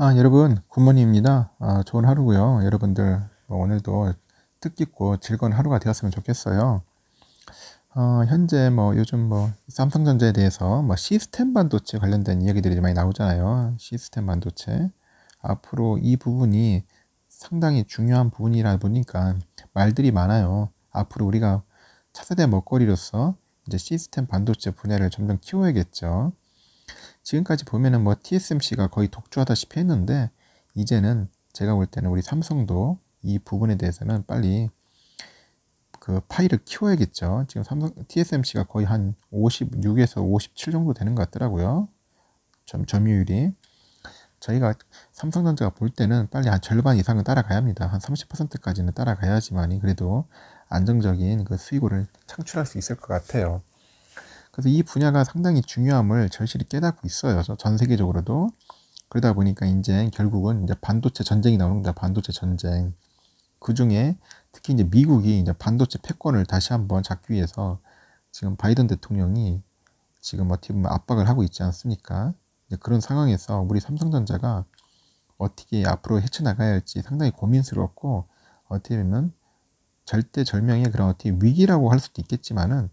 여러분, 굿모닝입니다. 좋은 하루고요. 여러분들 오늘도 뜻깊고 즐거운 하루가 되었으면 좋겠어요. 현재 요즘 삼성전자에 대해서 시스템 반도체 관련된 이야기들이 많이 나오잖아요. 시스템 반도체. 앞으로 이 부분이 상당히 중요한 부분이라 보니까 말들이 많아요. 앞으로 우리가 차세대 먹거리로서 이제 시스템 반도체 분야를 점점 키워야겠죠. 지금까지 보면은 TSMC가 거의 독주하다시피 했는데, 이제는 제가 볼 때는 우리 삼성도 이 부분에 대해서는 빨리 그 파이를 키워야겠죠. 지금 TSMC가 거의 한 56에서 57 정도 되는 것 같더라고요. 점유율이. 저희가 삼성전자가 볼 때는 빨리 한 절반 이상은 따라가야 합니다. 한 30%까지는 따라가야지만이 그래도 안정적인 그 수익을 창출할 수 있을 것 같아요. 그래서 이 분야가 상당히 중요함을 절실히 깨닫고 있어요. 전 세계적으로도. 그러다 보니까 이제 결국은 이제 반도체 전쟁이 나오는 겁니다. 반도체 전쟁. 그 중에 특히 이제 미국이 이제 반도체 패권을 다시 한번 잡기 위해서 지금 바이든 대통령이 지금 어떻게 보면 압박을 하고 있지 않습니까? 그런 상황에서 우리 삼성전자가 어떻게 앞으로 헤쳐나가야 할지 상당히 고민스럽고, 어떻게 보면 절대절명의 그런 어떻게 위기라고 할 수도 있겠지만은,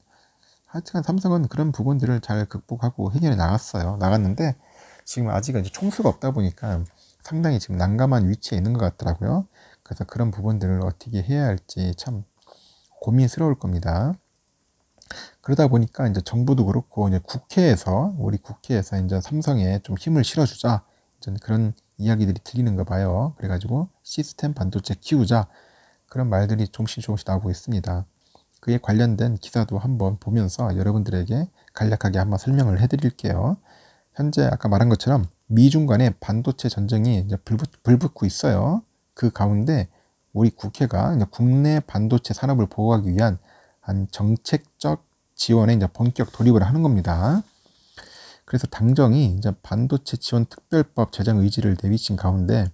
하여튼 삼성은 그런 부분들을 잘 극복하고 해결해 나갔는데, 지금 아직은 이제 총수가 없다 보니까 상당히 지금 난감한 위치에 있는 것 같더라고요. 그래서 그런 부분들을 어떻게 해야 할지 참 고민스러울 겁니다. 그러다 보니까 이제 정부도 그렇고 이제 우리 국회에서 이제 삼성에 좀 힘을 실어주자, 이제 그런 이야기들이 들리는가 봐요. 그래가지고 시스템 반도체 키우자, 그런 말들이 조금씩 나오고 있습니다. 그에 관련된 기사도 한번 보면서 여러분들에게 간략하게 한번 설명을 해드릴게요. 현재 아까 말한 것처럼 미중 간의 반도체 전쟁이 이제 불붙고 있어요. 그 가운데 우리 국회가 이제 국내 반도체 산업을 보호하기 위한 한 정책적 지원에 이제 본격 돌입을 하는 겁니다. 그래서 당정이 이제 반도체 지원 특별법 제정 의지를 내비친 가운데,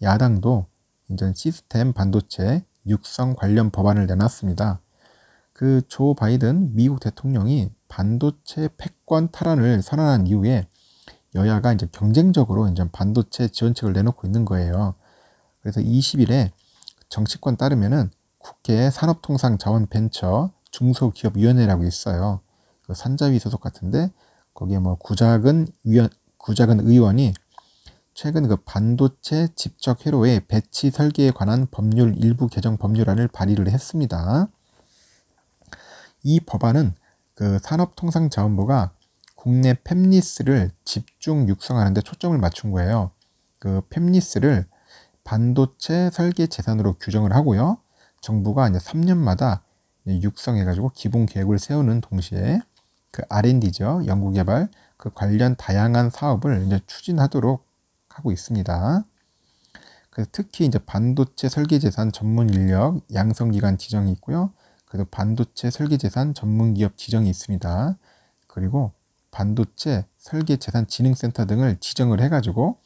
야당도 이제 시스템 반도체 육성 관련 법안을 내놨습니다. 그 조 바이든 미국 대통령이 반도체 패권 탈환을 선언한 이후에 여야가 이제 경쟁적으로 이제 반도체 지원책을 내놓고 있는 거예요. 그래서 20일에 정치권 따르면은 국회 산업통상자원벤처 중소기업위원회라고 있어요. 그 산자위 소속 같은데, 거기에 구작은 의원이 최근 그 반도체 집적 회로의 배치 설계에 관한 법률 일부 개정 법률안을 발의를 했습니다. 이 법안은 그 산업통상자원부가 국내 팹리스를 집중 육성하는 데 초점을 맞춘 거예요. 그 팹리스를 반도체 설계 재산으로 규정을 하고요. 정부가 이제 3년마다 육성해가지고 기본 계획을 세우는 동시에 그 R&D죠. 연구개발, 그 관련 다양한 사업을 이제 추진하도록 하고 있습니다. 그래서 특히 이제 반도체 설계재산 전문 인력 양성기관 지정이 있고요. 그리고 반도체 설계재산 전문기업 지정이 있습니다. 그리고 반도체 설계재산진흥센터 등을 지정을 해가지고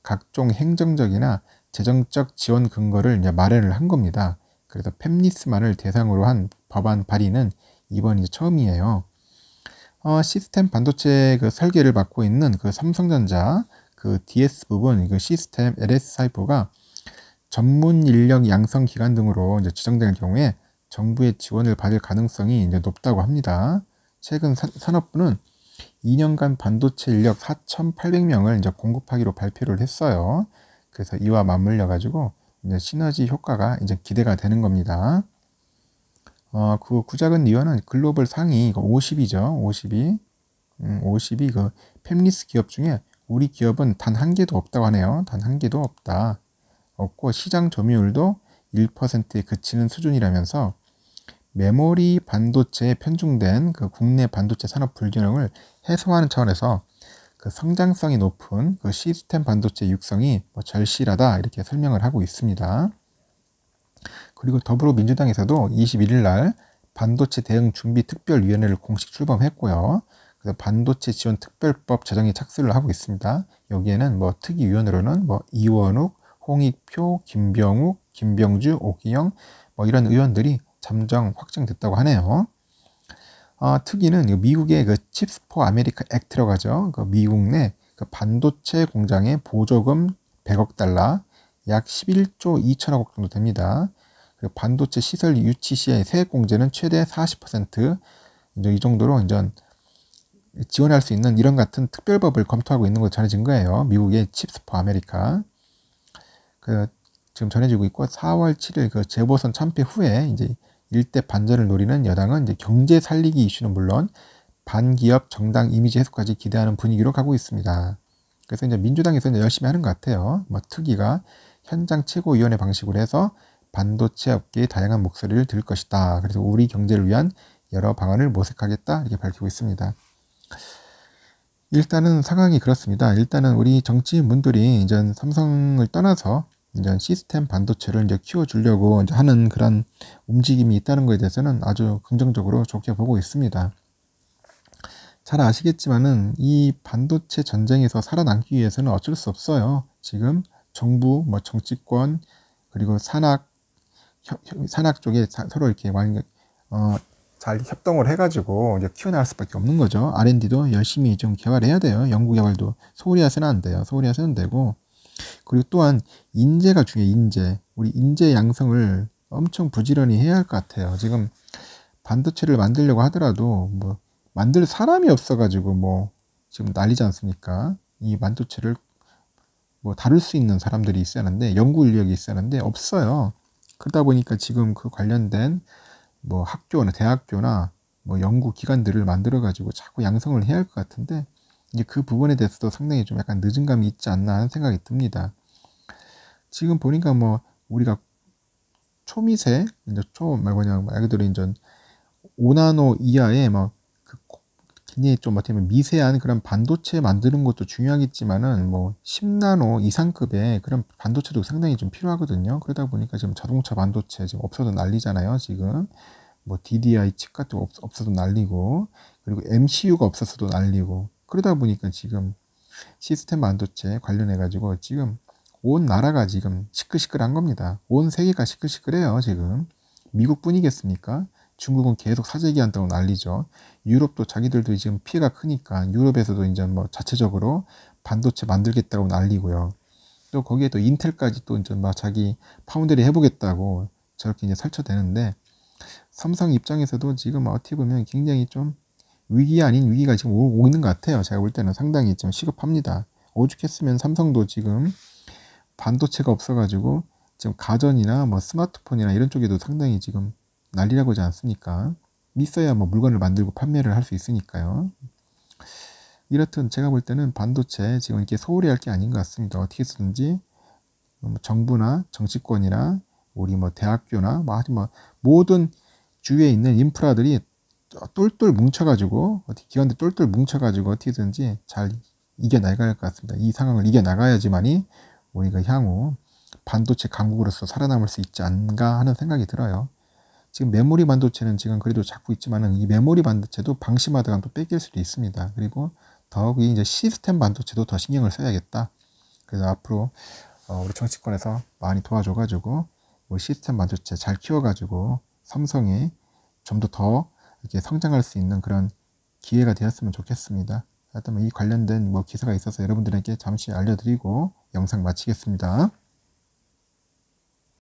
각종 행정적이나 재정적 지원 근거를 이제 마련을 한 겁니다. 그래서 팹리스만을 대상으로 한 법안 발의는 이번이 처음이에요. 시스템 반도체 그 설계를 맡고 있는 그 삼성전자 그 DS 부분, 그 시스템 LS 사이퍼가 전문 인력 양성 기관 등으로 이제 지정될 경우에 정부의 지원을 받을 가능성이 이제 높다고 합니다. 최근 산업부는 2년간 반도체 인력 4,800명을 이제 공급하기로 발표를 했어요. 그래서 이와 맞물려 가지고 이제 시너지 효과가 이제 기대가 되는 겁니다. 그 구작은 위원은 글로벌 상위 50이죠. 50이 그 팹리스 기업 중에 우리 기업은 단 한 개도 없다고 하네요. 단 한 개도 없고 시장 점유율도 1%에 그치는 수준이라면서 메모리 반도체에 편중된 그 국내 반도체 산업 불균형을 해소하는 차원에서 그 성장성이 높은 그 시스템 반도체 육성이 절실하다, 이렇게 설명을 하고 있습니다. 그리고 더불어민주당에서도 21일 날 반도체 대응 준비 특별위원회를 공식 출범했고요. 그래서 반도체 지원 특별법 제정에 착수를 하고 있습니다. 여기에는 특위위원으로는 이원욱, 홍익표, 김병욱, 김병주, 오기영 이런 의원들이 잠정 확정됐다고 하네요. 특위는 미국의 그 칩스 포 아메리카 액트라고 하죠. 그 미국 내 그 반도체 공장의 보조금 100억 달러, 약 11조 2천억 정도 됩니다. 그리고 반도체 시설 유치 시의 세액 공제는 최대 40%, 이제 이 정도로 이제 지원할 수 있는 이런 같은 특별법을 검토하고 있는 것으로 전해진 거예요. 미국의 칩스 포 아메리카. 지금 전해지고 있고, 4월 7일 그 재보선 참패 후에 이제 일대 반전을 노리는 여당은 이제 경제 살리기 이슈는 물론 반기업 정당 이미지 해소까지 기대하는 분위기로 가고 있습니다. 그래서 이제 민주당에서 이제 열심히 하는 것 같아요. 뭐 특위가 현장 최고위원회 방식으로 해서 반도체 업계의 다양한 목소리를 들을 것이다. 그래서 우리 경제를 위한 여러 방안을 모색하겠다. 이렇게 밝히고 있습니다. 일단은 상황이 그렇습니다. 일단은 우리 정치인분들이 이제 삼성을 떠나서 이제 시스템 반도체를 이제 키워주려고 이제 하는 그런 움직임이 있다는 것에 대해서는 아주 긍정적으로 좋게 보고 있습니다. 잘 아시겠지만은 이 반도체 전쟁에서 살아남기 위해서는 어쩔 수 없어요. 지금 정부, 뭐 정치권, 그리고 산학 쪽에 서로 이렇게 잘 협동을 해가지고 이제 키워나갈 수밖에 없는 거죠. R&D도 열심히 좀 개발해야 돼요. 연구 개발도 소홀히 해서는 안 돼요. 소홀히 해서는 되고, 그리고 또한 인재가 중요해요. 인재. 우리 인재 양성을 엄청 부지런히 해야 할 것 같아요. 지금 반도체를 만들려고 하더라도 뭐 만들 사람이 없어가지고 뭐 지금 난리지 않습니까? 이 반도체를 뭐 다룰 수 있는 사람들이 있어야 하는데, 연구 인력이 있어야 하는데 없어요. 그러다 보니까 지금 그 관련된 뭐 학교나 대학교나 뭐 연구 기관들을 만들어 가지고 자꾸 양성을 해야 할 것 같은데, 이제 그 부분에 대해서도 상당히 좀 약간 늦은 감이 있지 않나 하는 생각이 듭니다. 지금 보니까 뭐 우리가 초미세, 이제 뭐냐 말 그대로 이제 5나노 이하의 굉장히 좀 어떻게 보면 미세한 그런 반도체 만드는 것도 중요하겠지만은 뭐 10나노 이상급의 그런 반도체도 상당히 좀 필요하거든요. 그러다 보니까 지금 자동차 반도체 지금 없어도 난리잖아요. 지금 뭐 DDI 칩 같은 거 없어도 난리고, 그리고 MCU가 없었어도 난리고, 그러다 보니까 지금 시스템 반도체 관련해 가지고 지금 온 나라가 지금 시끌시끌한 겁니다. 온 세계가 시끌시끌해요. 지금 미국뿐이겠습니까? 중국은 계속 사재기 한다고 난리죠. 유럽도 자기들도 지금 피해가 크니까 유럽에서도 이제 뭐 자체적으로 반도체 만들겠다고 난리고요. 또 거기에 또 인텔까지 또 이제 막 자기 파운드리 해보겠다고 저렇게 이제 설쳐대는데, 삼성 입장에서도 지금 어떻게 보면 굉장히 좀 위기 아닌 위기가 지금 오고 있는 것 같아요. 제가 볼 때는 상당히 좀 시급합니다. 오죽했으면 삼성도 지금 반도체가 없어가지고 지금 가전이나 뭐 스마트폰이나 이런 쪽에도 상당히 지금 난리라고 하지 않습니까? 있어야 뭐 물건을 만들고 판매를 할 수 있으니까요. 이렇든 제가 볼 때는 반도체 지금 이렇게 소홀히 할 게 아닌 것 같습니다. 어떻게 쓰든지 정부나 정치권이나 우리 뭐 대학교나 뭐 모든 주위에 있는 인프라들이 똘똘 뭉쳐가지고, 기관들 똘똘 뭉쳐가지고 어떻게든지 잘 이겨나가야 할 것 같습니다. 이 상황을 이겨나가야지만이 우리가 향후 반도체 강국으로서 살아남을 수 있지 않은가 하는 생각이 들어요. 지금 메모리 반도체는 지금 그래도 잡고 있지만은 이 메모리 반도체도 방심하다가 또 뺏길 수도 있습니다. 그리고 더욱이 이제 시스템 반도체도 더 신경을 써야겠다. 그래서 앞으로 우리 정치권에서 많이 도와줘가지고 우리 시스템 반도체 잘 키워가지고 삼성이 좀 더 이렇게 성장할 수 있는 그런 기회가 되었으면 좋겠습니다. 하여튼 이 관련된 뭐 기사가 있어서 여러분들에게 잠시 알려드리고 영상 마치겠습니다.